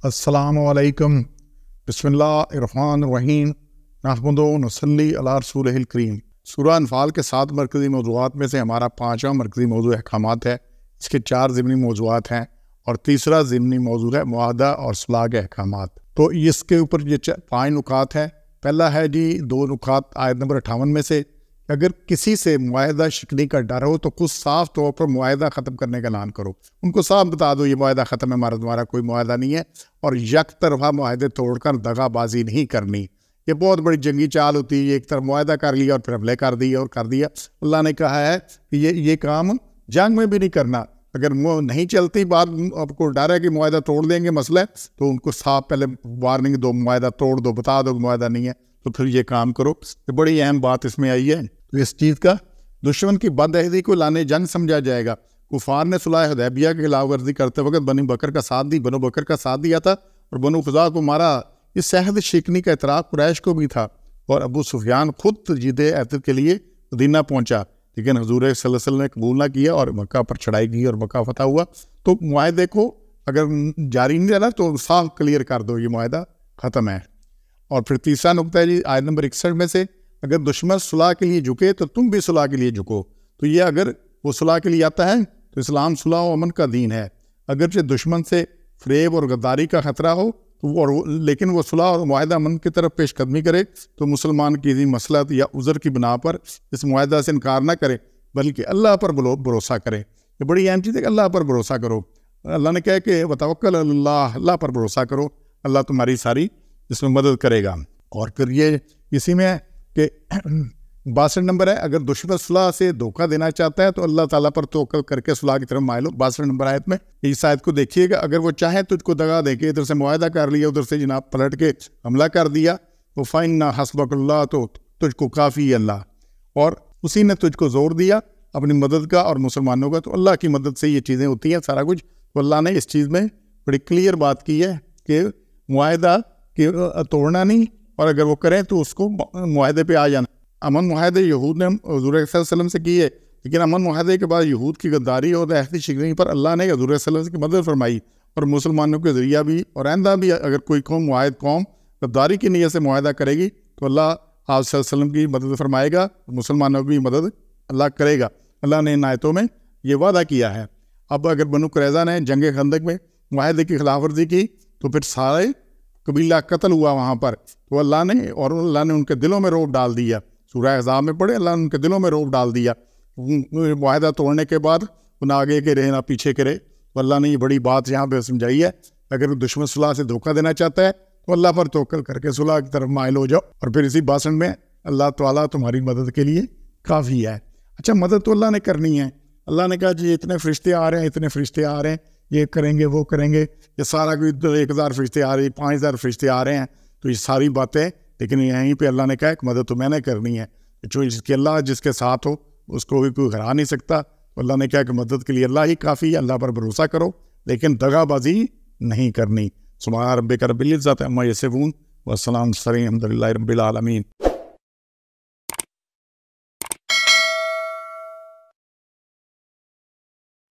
السلام علیکم بسم اللہ الرحمن الرحیم نحمدہ و نصلی علی رسولہ الکریم۔ سورہ انفال کے 7 مرکزی موضوعات میں سے ہمارا 5واں مرکزی موضوع احکامات ہے۔ اس کے 4 ضمنی موضوعات ہیں اور تیسرا ضمنی موضوع ہے معاہدہ اور صلاح کے احکامات۔ تو اس کے اوپر یہ 5 نکات ہیں۔ پہلا ہے 2 نکات آیت نمبر 58 میں سے، اگر کسی سے معاہدہ شکنی کا ڈر ہو تو خود صاف طور پر معاہدہ ختم کرنے کا اعلان کرو۔ ان کو صاف بتا دو یہ معاہدہ ختم ہے، تمہارا کوئی معاہدہ نہیں ہے، اور یک طرفہ معاہدے توڑ کر دغا بازی نہیں کرنی۔ یہ بہت بڑی جنگی چال ہوتی ہے، ایک طرف معاہدہ کر لیا اور پھر حملے کر دیا۔ اللہ نے کہا ہے کہ یہ کام جنگ میں بھی نہیں کرنا۔ اگر وہ نہیں چلتی بات، آپ کو ڈر ہے کہ معاہدہ توڑ دیں گے مسئلہ، تو ان کو صاف پہلے وارننگ دو، معاہدہ توڑ دو، بتا دو کہ معاہدہ نہیں ہے، تو پھر یہ کام کرو۔ یہ بڑی اہم بات اس میں آئی ہے۔ تو اس چیز کا دشمن کی بد عہدی کو لانے جنگ سمجھا جائے گا۔ کفار نے صلح حدیبیہ کی خلاف ورزی کرتے وقت بنو بکر کا ساتھ دیا تھا اور بنو خزاعہ کو مارا۔ اس عہد شکنی کا اعتراف قریش کو بھی تھا، اور ابو سفیان خود تجدید عہد کے لیے مدینہ پہنچا، لیکن حضور صلی اللہ علیہ وسلم نے قبول نہ کیا اور مکہ پر چڑھائی کی اور مکہ فتح ہوا۔ تو معاہدے کو اگر جاری نہیں رہنا تو صاف کلیئر کر دو یہ معاہدہ ختم ہے۔ اور پھر تیسرا نقطہ ہے آیت نمبر 61 میں سے، اگر دشمن صلح کے لیے جھکے تو تم بھی صلح کے لیے جھکو۔ تو یہ اگر وہ صلح کے لیے آتا ہے تو اسلام صلح و امن کا دین ہے۔ اگرچہ دشمن سے فریب اور غداری کا خطرہ ہو لیکن وہ صلح اور معاہدہ امن کی طرف پیش قدمی کرے تو مسلمان کسی مصلحت یا عذر کی بنا پر اس معاہدہ سے انکار نہ کرے، بلکہ اللہ پر بھروسہ کرے۔ یہ بڑی اہم چیز ہے کہ اللہ پر بھروسہ کرو۔ اللہ نے کہا کہ وتوکل علی اللہ، اللہ پر بھروسہ کرو، اللہ تمہاری ساری اس میں مدد کرے گا۔ اور پھر یہ اسی میں ہے کہ 62 نمبر ہے، اگر دشمن صلح سے دھوکہ دینا چاہتا ہے تو اللہ تعالیٰ پر توکل کر کے صلح کی طرف مائل ہو۔ 62 نمبر آیت میں اس آیت کو دیکھیے گا، اگر وہ چاہے تجھ کو دغا دے کے ادھر سے معاہدہ کر لیا، ادھر سے جناب پلٹ کے حملہ کر دیا، تو فَإِنَّ حَسْبَكَ اللَّهُ، تو تجھ کو کافی ہے اللہ، اور اسی نے تجھ کو زور دیا اپنی مدد کا اور مسلمانوں کا۔ تو اللہ کی مدد سے یہ چیزیں ہوتی ہیں سارا کچھ۔ تو اللہ نے اس چیز میں بڑی کلیئر بات کی ہے کہ معاہدہ توڑنا نہیں، اور اگر وہ کریں تو اس کو معاہدے پہ آ جانا۔ امن معاہدے یہود نے حضور صلی اللہ علیہ وسلم سے کیے، لیکن امن معاہدے کے بعد یہود کی غداری اور عہد شکنی پر اللہ نے حضور صلی اللہ علیہ وسلم کی مدد فرمائی، اور مسلمانوں کے ذریعہ بھی اور آئندہ بھی اگر کوئی قوم غداری کی نیت سے معاہدہ کرے گی تو اللہ آپ صلی اللہ علیہ وسلم کی مدد فرمائے گا، مسلمانوں کی مدد اللہ کرے گا۔ اللہ نے ان آیتوں میں یہ وعدہ کیا ہے۔ اب اگر بنو قریظہ نے جنگ خندق میں معاہدے کی خلاف ورزی کی تو پھر سارے قبیلہ قتل ہوا وہاں پر، تو اللہ نے ان کے دلوں میں رعب ڈال دیا۔ سورہ احزاب میں پڑھے، اللہ نے ان کے دلوں میں رعب ڈال دیا۔ معاہدہ توڑنے کے بعد نہ آگے کے رہے نہ پیچھے کے رہے۔ تو اللہ نے یہ بڑی بات یہاں پہ سمجھائی ہے، اگر دشمن صلح سے دھوکہ دینا چاہتا ہے تو اللہ پر توکل کر کے صلح کی طرف مائل ہو جاؤ۔ اور پھر اسی باسن میں اللہ تعالیٰ تمہاری مدد کے لیے کافی ہے۔ اچھا، مدد تو اللہ نے کرنی ہے۔ اللہ نے کہا جی اتنے فرشتے آ رہے ہیں، اتنے فرشتے آ رہے ہیں، یہ کریں گے وہ کریں گے، یہ سارا کوئی 1000 فرشتے آ رہے ہیں، 5000 فرشتے آ رہے ہیں، تو یہ ساری باتیں، لیکن یہیں پہ اللہ نے کہا کہ مدد تو میں نے کرنی ہے۔ جو اللہ جس کے ساتھ ہو اس کو بھی کوئی ہرا نہیں سکتا۔ اللہ نے کہا کہ مدد کے لیے اللہ ہی کافی ہے، اللہ پر بھروسہ کرو، لیکن دغا بازی نہیں کرنی۔ سبحان ربک رب العزۃ عما یصفون والسلام علی المرسلین والحمد للہ رب العالمین۔